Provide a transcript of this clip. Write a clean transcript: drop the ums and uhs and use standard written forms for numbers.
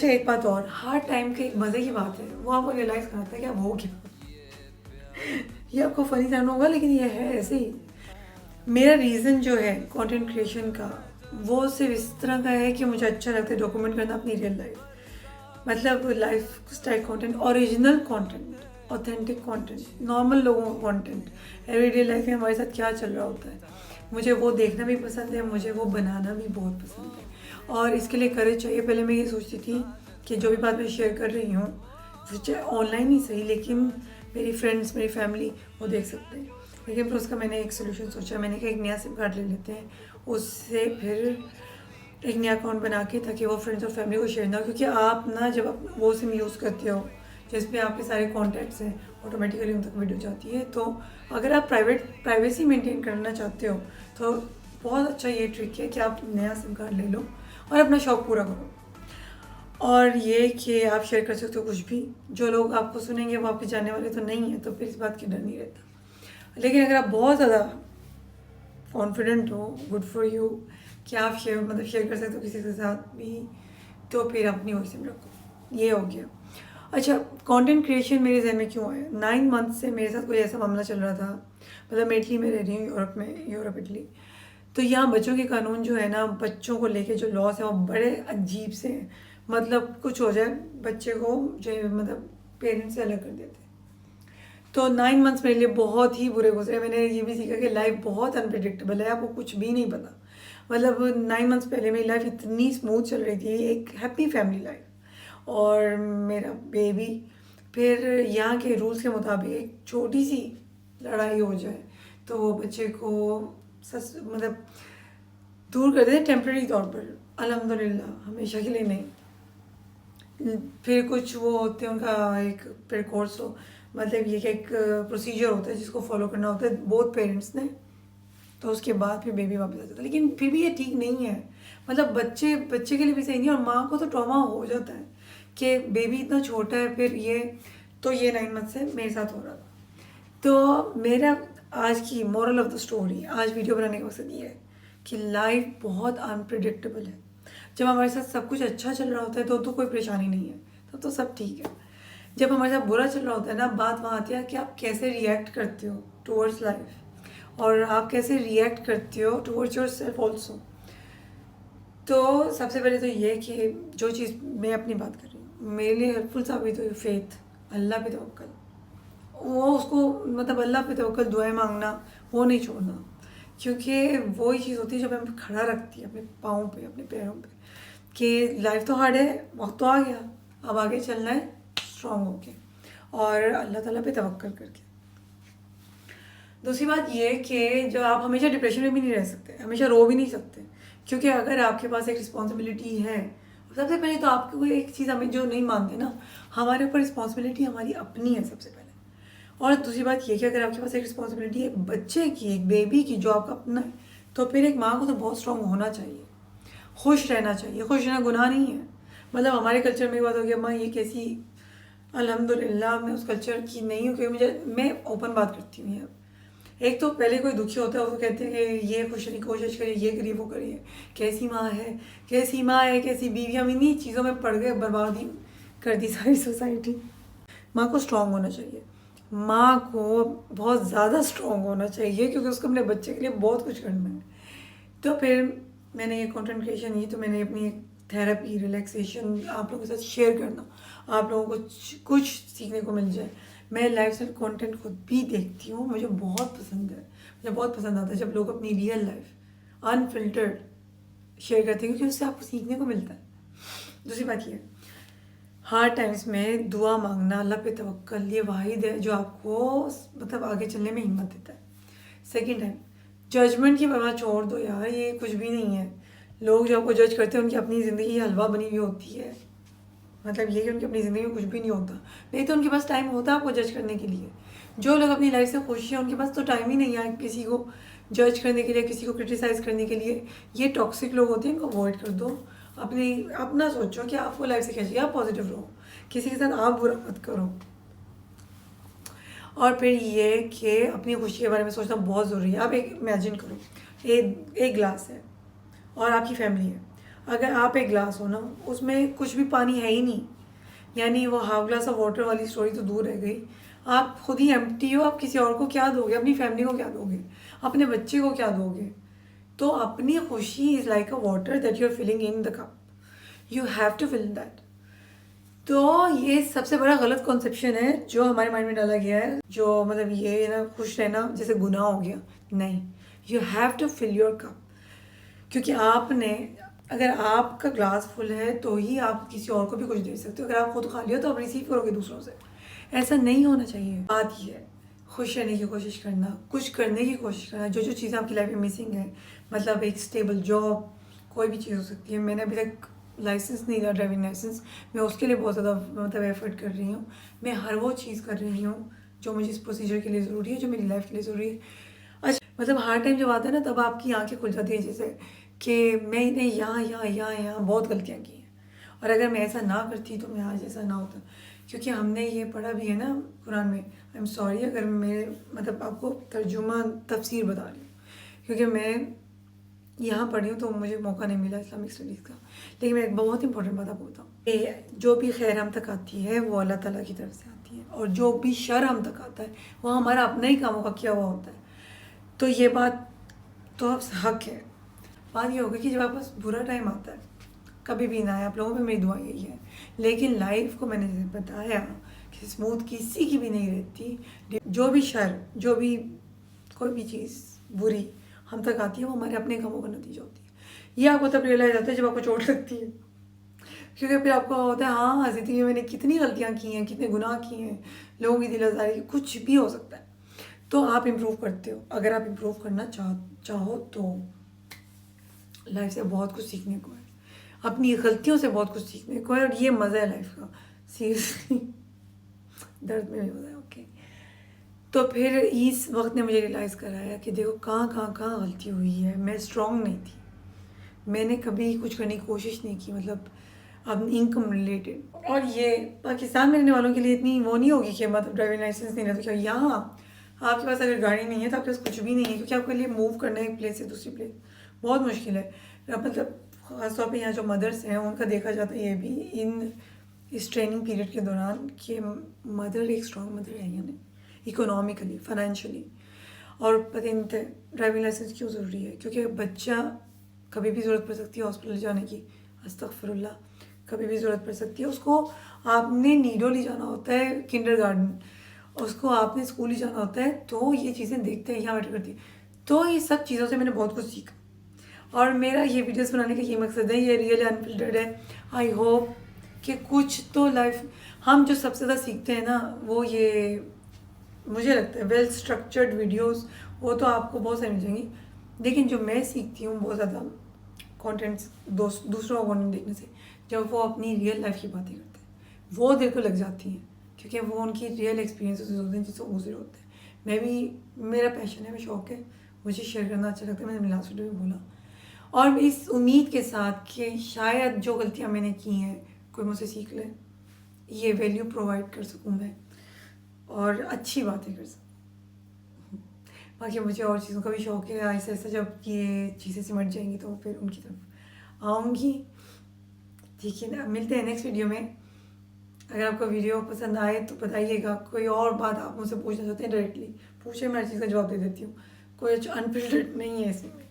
अच्छा, एक बात और, हर टाइम की एक मज़े की बात है, वो आपको रियलाइज़ कराता है कि आप हो क्या। ये आपको फ़नी जानना होगा लेकिन ये है ऐसे ही। मेरा रीज़न जो है कंटेंट क्रिएशन का, वो सिर्फ इस तरह का है कि मुझे अच्छा लगता है डॉक्यूमेंट करना अपनी रियल लाइफ। मतलब life style content, original content, authentic content, normal लोगों का कंटेंट, एवरीडे लाइफ में हमारे साथ क्या चल रहा होता है, मुझे वो देखना भी पसंद है, मुझे वो बनाना भी बहुत पसंद है। और इसके लिए करेज चाहिए। पहले मैं ये सोचती थी कि जो भी बात मैं शेयर कर रही हूँ, चाहे ऑनलाइन ही सही, लेकिन मेरी फ्रेंड्स, मेरी फैमिली वो देख सकते हैं। लेकिन फिर उसका मैंने एक सोल्यूशन सोचा। मैंने कहा एक नया सिम कार्ड ले लेते हैं, उससे फिर एक नया अकाउंट बना के, ताकि वो फ्रेंड्स और फैमिली को शेयर ना हो। क्योंकि आप ना जब आप वो सिम यूज़ करते हो जिसमें आपके सारे कॉन्टैक्ट्स हैं, ऑटोमेटिकली उन तक वीडियो जाती है। तो अगर आप प्राइवेसी मेंटेन करना चाहते हो तो बहुत अच्छा ये ट्रिक है कि आप नया सिम कार्ड ले लो और अपना शौक़ पूरा करो। और ये कि आप शेयर कर सकते हो कुछ भी, जो लोग आपको सुनेंगे वो आपके जानने वाले तो नहीं है, तो फिर इस बात की डर नहीं रहता। लेकिन अगर आप बहुत ज़्यादा कॉन्फिडेंट हो, गुड फॉर यू कि आप शेयर कर सकते हो किसी के साथ भी, तो फिर अपनी वॉइस में रखो। ये हो गया। अच्छा, कंटेंट क्रिएशन मेरे जहन में क्यों आया? 9 मंथ से मेरे साथ कोई ऐसा मामला चल रहा था। मतलब मैं इटली में रह रही हूँ, यूरोप इटली। तो यहाँ बच्चों के कानून जो है ना, बच्चों को लेके जो लॉस है वो बड़े अजीब से हैं। मतलब कुछ हो जाए बच्चे को, जो मतलब पेरेंट्स से अलग कर देते हैं। तो 9 मंथ्स मेरे लिए बहुत ही बुरे गुजरे। मैंने ये भी सीखा कि लाइफ बहुत अनप्रिडिक्टेबल है, आपको कुछ भी नहीं पता। मतलब 9 मंथ्स पहले मेरी लाइफ इतनी स्मूथ चल रही थी, एक हैप्पी फैमिली लाइफ, और मेरा बेबी। फिर यहाँ के रूल्स के मुताबिक एक छोटी सी लड़ाई हो जाए तो वो बच्चे को मतलब दूर कर देते टेम्प्रेरी तौर पर, अल्हम्दुलिल्लाह, हमेशा के लिए नहीं। फिर कुछ वो होते हैं, उनका एक फिर कोर्स हो, मतलब ये कि एक प्रोसीजर होता है जिसको फॉलो करना होता है बोथ पेरेंट्स ने, तो उसके बाद फिर बेबी वापस आ जाता है। लेकिन फिर भी ये ठीक नहीं है। मतलब बच्चे बच्चे के लिए भी सही नहीं, और माँ को तो ट्रॉमा हो जाता है कि बेबी इतना छोटा है। फिर ये 9 मंथ से मेरे साथ हो रहा था। तो मेरा आज की मोरल ऑफ द स्टोरी, आज वीडियो बनाने का मकसद ये है कि लाइफ बहुत अनप्रिडिक्टेबल है। जब हमारे साथ सब कुछ अच्छा चल रहा होता है तो कोई परेशानी नहीं है, तो सब ठीक है। जब हमारे साथ बुरा चल रहा होता है ना, बात वहाँ आती है कि आप कैसे रिएक्ट करते हो टूवर्ड्स लाइफ, और आप कैसे रिएक्ट करते हो टूवर्ड्स योर सेल्फ ऑल्सो। तो सबसे पहले तो ये कि जो चीज़ मैं अपनी बात कर रही हूँ मेरे लिए हेल्पफुल साबित हुई, फेथ, अल्लाह पे तवक्कल। वो उसको मतलब अल्लाह पे तवक्कल, दुआएं मांगना, वो नहीं छोड़ना। क्योंकि वो ही चीज़ होती है जो हमें खड़ा रखती है अपने पाँव पे, अपने पैरों पे, कि लाइफ तो हार्ड है, वक्त तो आ गया, अब आगे चलना है स्ट्रॉन्ग होके और अल्लाह ताला पे तवक्कल करके। दूसरी बात ये कि जो आप हमेशा डिप्रेशन में भी नहीं रह सकते, हमेशा रो भी नहीं सकते। क्योंकि अगर आपके पास एक रिस्पॉन्सिबिलिटी है, सबसे पहले तो आपको एक चीज़ हमें जो नहीं मानते ना, हमारे ऊपर रिस्पॉन्सिबिलिटी हमारी अपनी है सबसे पहले। और दूसरी बात ये कि अगर आपके पास एक रिस्पॉन्सिबिलिटी है एक बच्चे की, एक बेबी की, जो आपका अपना है, तो फिर एक माँ को तो बहुत स्ट्रॉन्ग होना चाहिए, खुश रहना चाहिए। खुश रहना गुनाह नहीं है। मतलब हमारे कल्चर में ये बात हो गई, अम्मा ये कैसी, अल्हम्दुलिल्लाह मैं उस कल्चर की नहीं हूँ, क्योंकि मैं ओपन बात करती हूँ यार। एक तो पहले कोई दुखी होता है उसको कहते हैं कि ये खुश रहने की कोशिश करिए, ये करिए, वो करिए, कैसी माँ है, कैसी माँ है, कैसी बीवी। हम इन्हीं चीज़ों में पड़ गए, बर्बादी कर दी सारी सोसाइटी। माँ को स्ट्रॉन्ग होना चाहिए, माँ को बहुत ज़्यादा स्ट्रॉन्ग होना चाहिए, क्योंकि उसको अपने बच्चे के लिए बहुत कुछ करना है। तो फिर मैंने ये कंटेंट क्रिएशन, ये तो मैंने अपनी थेरेपी, रिलैक्सेशन आप लोगों के साथ शेयर करना, आप लोगों को कुछ सीखने को मिल जाए। मैं लाइफस्टाइल कंटेंट खुद भी देखती हूँ, मुझे बहुत पसंद है। मुझे बहुत पसंद आता है जब लोग अपनी रियल लाइफ अनफिल्टर्ड शेयर करते हैं, क्योंकि उससे आपको सीखने को मिलता है। दूसरी बात ये, हार्ड टाइम्स में दुआ मांगना, अल्लाह पे तवक्कल, ये वाहिद है जो आपको मतलब आगे चलने में हिम्मत देता है। सेकेंड टाइम, जजमेंट की परवाह छोड़ दो यार, ये कुछ भी नहीं है। लोग जो आपको जज करते हैं उनकी अपनी ज़िंदगी हलवा बनी हुई होती है। मतलब ये कि उनकी अपनी ज़िंदगी में कुछ भी नहीं होता, नहीं तो उनके पास टाइम होता आपको जज करने के लिए। जो लोग अपनी लाइफ से खुश हैं उनके पास तो टाइम ही नहीं है किसी को जज करने के लिए, किसी को क्रिटिसाइज़ करने के लिए। ये टॉक्सिक लोग होते हैं, इनको अवॉइड कर दो। अपना सोचो कि आपको लाइफ से क्या चाहिए, आप पॉजिटिव रहो, किसी के साथ आप बुरा मत करो। और फिर ये कि अपनी खुशी के बारे में सोचना बहुत ज़रूरी है। आप एक इमेजिन करो, एक ग्लास है और आपकी फैमिली है। अगर आप एक ग्लास हो ना, उसमें कुछ भी पानी है ही नहीं, यानी वो हाफ ग्लास ऑफ वाटर वाली स्टोरी तो दूर रह गई। आप खुद ही एम्प्टी हो, आप किसी और को क्या दोगे, अपनी फैमिली को क्या दोगे, अपने बच्चे को क्या दोगे। तो अपनी खुशी is like a water that you are filling in the cup, you have to fill that. तो ये सबसे बड़ा गलत कॉन्सेप्शन है जो हमारे माइंड में डाला गया है, जो मतलब ये ना खुश रहना जैसे गुनाह हो गया। नहीं, you have to fill your cup, क्योंकि आपने, अगर आपका ग्लास फुल है तो ही आप किसी और को भी कुछ दे सकते हो। अगर आप खुद खाली हो तो आप रिसीव करोगे दूसरों से। ऐसा नहीं होना चाहिए। बात ये है, खुश रहने की कोशिश करना, कुछ करने की कोशिश करना, जो जो चीज़ें आपकी लाइफ में मिसिंग है, मतलब एक स्टेबल जॉब, कोई भी चीज़ हो सकती है। मैंने अभी तक लाइसेंस नहीं लिया, ड्राइविंग लाइसेंस, मैं उसके लिए बहुत ज़्यादा मतलब एफर्ट कर रही हूँ। मैं हर वो चीज़ कर रही हूँ जो मुझे इस प्रोसीजर के लिए ज़रूरी है, जो मेरी लाइफ के लिए ज़रूरी है। अच्छा, मतलब हर टाइम जब आता है ना, तब आपकी आंखें खुल जाती हैं जैसे कि मैंने यहाँ बहुत गलतियाँ की हैं, और अगर मैं ऐसा ना करती तो मैं आज ऐसा ना होता। क्योंकि हमने ये पढ़ा भी है ना कुरान में। आई एम सॉरी अगर मैं मतलब आपको तर्जुमा तफसीर बता रही हूँ, क्योंकि मैं यहाँ पढ़ी हूँ तो मुझे मौका नहीं मिला इस्लामिक स्टडीज़ का। लेकिन मैं एक बहुत इंपॉर्टेंट बात आपको बताऊँ, जो भी खैर हम तक आती है वो अल्लाह ताला की तरफ से आती है, और जो भी शर हम तक आता है वो हमारा अपना ही कामों का किया हुआ होता है। तो ये बात तो अब हक है। बात ये होगी कि जब आपके पास बुरा टाइम आता है, कभी भी ना आए, आप लोगों पे मेरी दुआ यही है, लेकिन लाइफ को मैंने जैसे बताया कि स्मूथ किसी की भी नहीं रहती। जो भी शर, जो भी कोई भी चीज़ बुरी हम तक आती है वो हमारे अपने कामों का नतीजा होती है। ये आपको तब रियलाइज आता है जब आपको चोट लगती है, क्योंकि फिर आपको होता है हाँ ज़िंदगी में मैंने कितनी गलतियाँ की हैं, कितने गुनाह किए हैं, लोगों की दिल आज़ारी, कुछ भी हो सकता है। तो आप इम्प्रूव करते हो। अगर आप इम्प्रूव करना चाहो तो लाइफ से बहुत कुछ सीखने को है, अपनी गलतियों से बहुत कुछ सीखने को है, और ये मज़ा है लाइफ का। सीरियसली दर्द में भी मज़ा है। ओके, तो फिर इस वक्त ने मुझे रियलाइज़ कराया कि देखो कहाँ गलती हुई है। मैं स्ट्रांग नहीं थी, मैंने कभी कुछ करने की कोशिश नहीं की, मतलब अब इनकम रिलेटेड। और ये पाकिस्तान में रहने वालों के लिए इतनी वो नहीं होगी कि मतलब ड्राइविंग लाइसेंस नहीं रहता। क्या यहाँ आपके पास अगर गाड़ी नहीं है तो आपके पास कुछ भी नहीं है, क्योंकि आपके लिए मूव करना है एक प्लेस से दूसरी प्लेस बहुत मुश्किल है। मतलब ख़ासतौर पे यहाँ जो मदर्स हैं उनका देखा जाता है ये भी इन इस ट्रेनिंग पीरियड के दौरान कि मदर एक स्ट्रॉन्ग मदर है यानी इकोनॉमिकली, फाइनेंशियली। और पता नहीं ड्राइविंग लाइसेंस क्यों ज़रूरी है, क्योंकि बच्चा कभी भी ज़रूरत पड़ सकती है हॉस्पिटल जाने की, अस्तगफिरुल्लाह, कभी भी ज़रूरत पड़ सकती है। उसको आपने नीडो ले जाना होता है किंडरगार्टन, उसको आपने स्कूल ही जाना होता है, तो ये चीज़ें देखते हैं यहाँ मैटर करती है। तो ये सब चीज़ों से मैंने बहुत कुछ सीखा, और मेरा ये वीडियोस बनाने का ये मकसद है, ये रियल अनफिल्टर्ड है। आई होप कि कुछ तो लाइफ हम जो सबसे ज़्यादा सीखते हैं ना, वो ये मुझे लगता है वेल स्ट्रक्चर्ड वीडियोस, वो तो आपको बहुत सारी मिल जाएंगी, लेकिन जो मैं सीखती हूँ बहुत ज़्यादा कंटेंट्स दूसरों का कंटेंट देखने से, जब वो अपनी रियल लाइफ की बातें करते हैं वो दिल को लग जाती हैं, क्योंकि वो उनकी रियल एक्सपीरियंसेस होते हैं जिससे गुजरे होते हैं। मैं भी, मेरा पैशन है, मेरा शौक़ है, मुझे शेयर करना अच्छा लगता है। मैंने लास्ट वीडियो में बोला, और इस उम्मीद के साथ कि शायद जो गलतियाँ मैंने की हैं कोई मुझसे सीख ले, ये वैल्यू प्रोवाइड कर सकूँ मैं, और अच्छी बातें कर सकूँ। बाकी मुझे और चीज़ों का भी शौक़ है, ऐसा ऐसा जब ये चीज़ें सिमट जाएंगी तो फिर उनकी तरफ आऊँगी। ठीक है ना, मिलते हैं नेक्स्ट वीडियो में। अगर आपको वीडियो पसंद आए तो बताइएगा, कोई और बात आप मुझसे पूछना चाहते हैं डायरेक्टली पूछे, मैं हर चीज़ का जवाब दे देती हूँ, कोई अनफिल्टर्ड नहीं है इसमें।